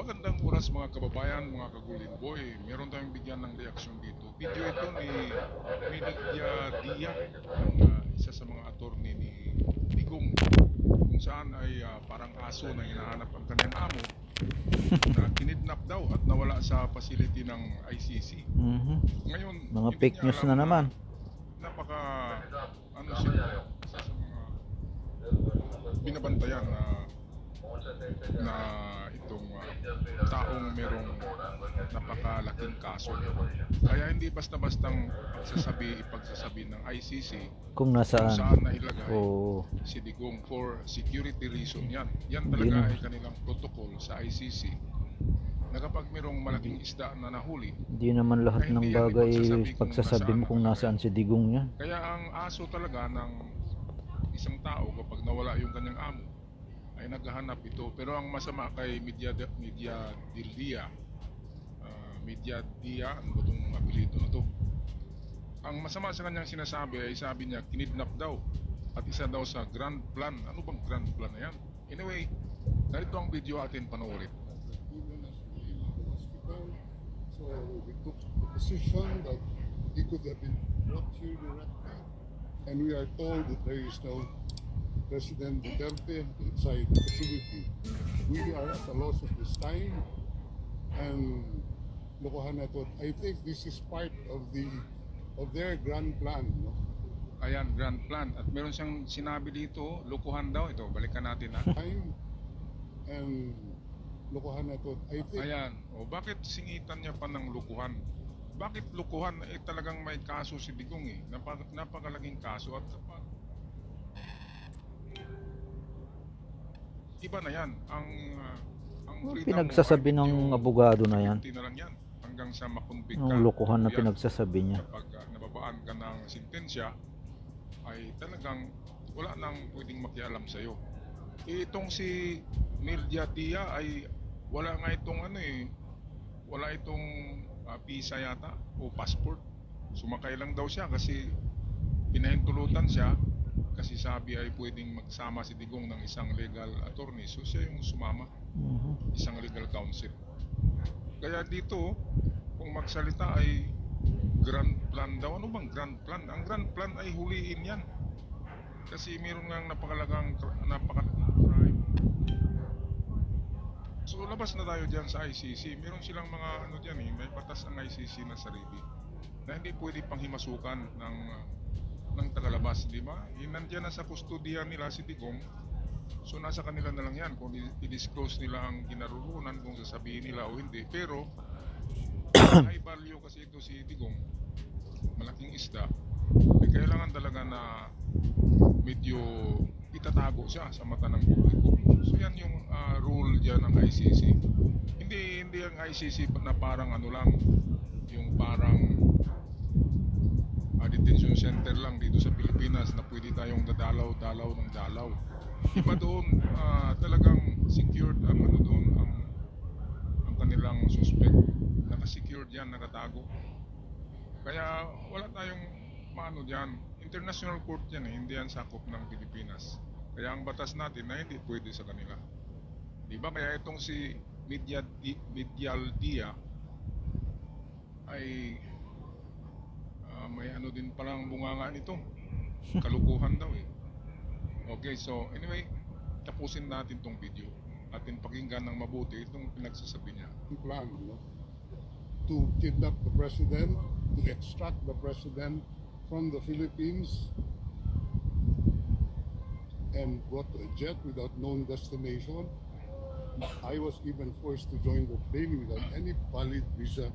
Magandang oras mga kababayan, mga kagulin boy. Meron tayong bigyan ng reaksyon dito. Video ito ni Media Dia, isa sa mga attorney ni Digong, kung saan ay parang aso na hinahanap ang kanyang amo na kinidnap daw at nawala sa facility ng ICC. Ngayon, Mga hindi fake niya news alam na naman. napaka ano siya, isa sa mga binabantayan na itong taong merong napakalaking kaso. Kaya hindi basta-bastang ipagsasabi ng ICC Kung kung nasaan. saan nailagay Oo. si Digong for security reason yan. Yan Hindi talaga na. ay kanilang protocol sa ICC na kapag merong malaking isda na nahuli, Hindi naman lahat ay ng hindi yan bagay ipagsasabi pagsasabi mo kung nasaan si Digong yan. Kaya ang aso talaga ng isang tao kapag nawala yung kanyang amo ay naghahanap ito. Pero ang masama kay Media Dia, Media Dia, ano ba itong apelido na to? Ang masama sa kanyang sinasabi ay sabi niya kinidnap daw at isa daw sa grand plan. Ano bang grand plan na yan? Anyway, narito ang video atin panoorin. So we took the position that he could have been brought here directly, and we are told that there is no President Duterte inside the facility. We are at a loss of this time, and lokohan na to. I think this is part of their grand plan. No? Ayan, grand plan. At meron siyang sinabi dito, lukuhan daw ito. Balikan natin ha. Time and lokohan na to. I think. Ayan. O bakit singitan niya pa ng lukuhan? Bakit lukuhan? Eh talagang may kaso si Digong eh. Napakalaging kaso at iba na yan. Ang freedom Pinagsasabi of ng video, abogado na yan. na lang yan. Hanggang sa makonvict ka. Ang lokohan na Yan. pinagsasabi niya. Kapag nababaan ka ng sentensya, ay talagang wala nang pwedeng makialam sa'yo. Itong si Media Dia ay wala nga itong wala itong visa yata o passport. Sumakay lang daw siya kasi pinahintulutan siya kasi sabi ay pwedeng magsama si Digong ng isang legal attorney. So siya yung sumama, isang legal counsel. Kaya dito, kung magsalita ay grand plan daw. Ano bang grand plan? Ang grand plan ay huliin yan. Kasi mayroon nga napakalaking crime. So labas na tayo dyan sa ICC. Meron silang mga dyan may batas ang ICC na sarili na hindi pwede pang himasukan ng tagalabas, di ba? Nandiyan na sa kustodiya nila si Digong. So nasa kanila na lang yan kung i-disclose nila ang kinaroroonan, kung sasabihin nila o hindi. Pero high value kasi ito si Digong, malaking isda, eh, kailangan talaga na medyo itatago siya sa mata ng publiko. So yan yung rule dyan ng ICC. Hindi ang ICC na parang lang, yung parang detention center lang dito sa Pilipinas na pwede tayong dadalaw-dalaw ng dalaw. Iba doon, talagang secured ang doon, ang kanilang suspect. Naka-secured yan, nakatago. Kaya wala tayong dyan. International court yan hindi yan sakop ng Pilipinas. Kaya ang batas natin na hindi pwede sa kanila. Diba? Kaya itong si Medial Dia ay may din palang bunganga nito. Kalukuhan daw eh. Okay, so anyway, tapusin natin tong video. Atin pakinggan ng mabuti itong pinagsasabi niya. Plan, no? To kidnap the president, to extract the president from the Philippines and brought to a jet without known destination. I was even forced to join the plane without any valid visa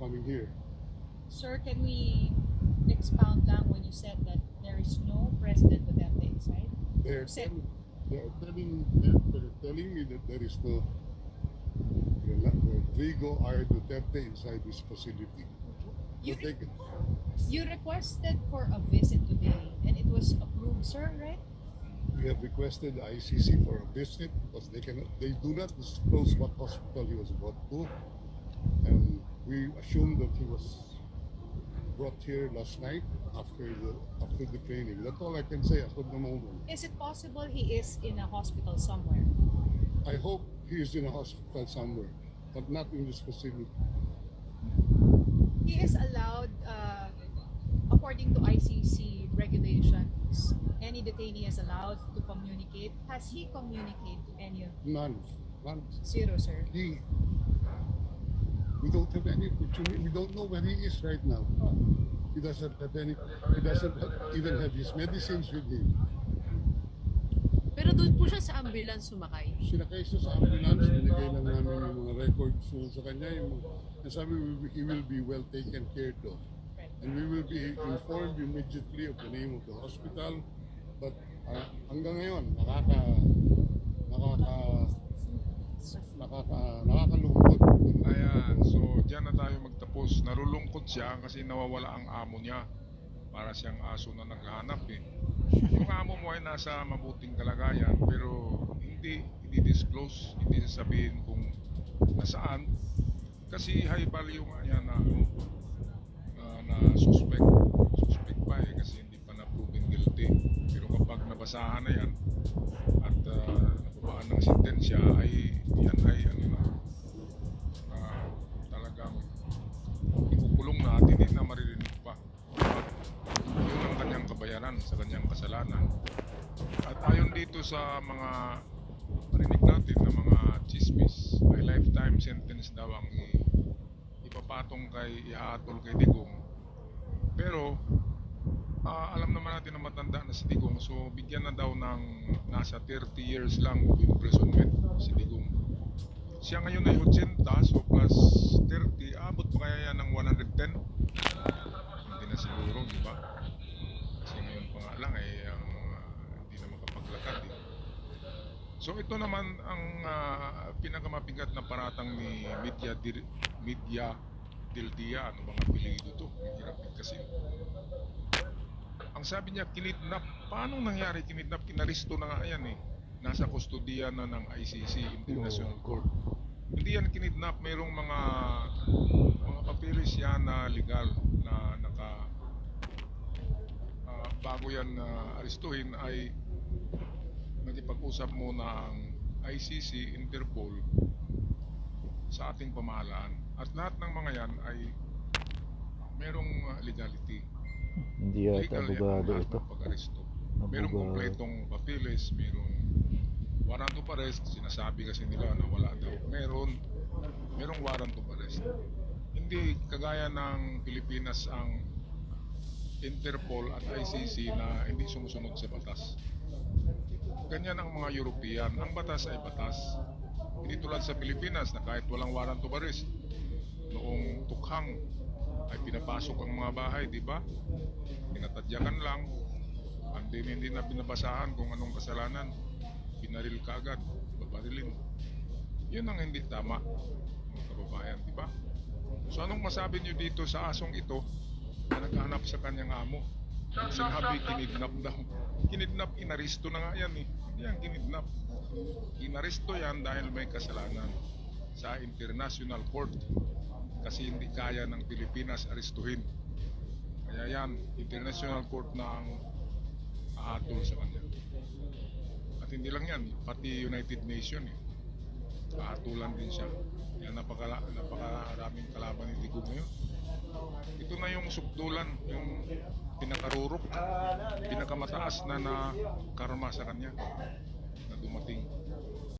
coming here. Sir, can we expound lang when you said that there is no President Duterte inside? They're telling me that there is no Rodrigo R. Duterte inside this facility. You requested for a visit today and it was approved, sir, right? We have requested the ICC for a visit because they do not disclose what hospital he was brought to, and we assume that he was brought here last night after the training. That's all I can say as of the moment. Is it possible he is in a hospital somewhere? I hope he is in a hospital somewhere, but not in this facility. He is allowed, according to ICC regulations, any detainee is allowed to communicate. Has he communicated to any of None. zero, sir? We don't have any opportunity. We don't know where he is right now. He doesn't have any. He doesn't even have his medicines with him. Pero doon po siya sa ambulance sumakay. Sinakay siya sa ambulance, binigay lang namin yung mga records sa kanya. Sabi, he will be well taken care of. And we will be informed immediately of the name of the hospital. But hanggang ngayon, nakakalungkot. Ayan, so diyan na tayo magtapos. Narulungkot siya kasi nawawala ang amo niya. Para siyang aso na naghahanap eh. Yung amo mo ay nasa mabuting kalagayan pero hindi i-disclose, hindi sasabihin kung nasaan. Kasi high value nga yan na suspect pa eh kasi hindi pa na-proven guilty. Pero kapag nabasahan na yan at nababaan ng sentensya ay yan ay talagang ikukulong na at hindi na maririnig pa. Yun ang kanyang kabayaran sa kanyang kasalanan. At ayon dito sa mga marinig natin na mga chismis, ay lifetime sentence daw ang ipapatong ihahatol kay Digong. Pero alam naman natin na matanda na si Digong, so bigyan na daw ng nasa 30 years lang of imprisonment si Digong. Siya ngayon ay 80, so plus 30, abot pa kaya yan ng 110? Hindi na siguro, di ba? Kasi ngayon pa nga lang ay hindi na makapaglakad eh. So ito naman ang pinakamabigat na paratang ni Media del Dia. Ano bang apelido to? Ang hirap kasi. Ang sabi niya, kinidnap. Paano nangyari kinidnap? Kinaristo na nga yan eh. Nasa kustodiya na ng ICC, International Court. Hindi yan kinidnap. Mayroong mga papeles yan na legal na bago yan arestuhin ay nakipag-usap muna ang ICC, Interpol sa ating pamahalaan. At lahat ng mga yan ay merong legality. Hindi yata Legal yan ang abogado lahat ito. ng pag-aresto. Merong Abogado. kompletong papeles, merong warrant of arrest, sinasabi kasi nila na wala daw. Merong warrant of arrest. Hindi kagaya ng Pilipinas ang Interpol at ICC na hindi sumusunod sa batas. Ganyan ang mga European. Ang batas ay batas. Hindi tulad sa Pilipinas na kahit walang warrant of arrest, noong tukhang ay pinapasok ang mga bahay, di ba? Pinatadyakan lang. Hindi na binabasahan kung anong kasalanan. Binaril ka agad, babarilin. Yun ang hindi tama, mga kababayan, di ba? So anong masabi niyo dito sa asong ito na naghahanap sa kanyang amo? Sinabi kinidnap daw. Kinidnap, inaristo na nga yan eh. Hindi yan kinidnap. Inaristo yan dahil may kasalanan sa International Court. Kasi hindi kaya ng Pilipinas arestuhin. Kaya yan, International Court na ang aatol sa kanya. At hindi lang yan, pati United Nations aatulan din siya. Kaya napakaraming kalaban ni Digong ngayon. Ito na yung sukdulan, yung pinakarurok, pinakamataas na karma sa kanya.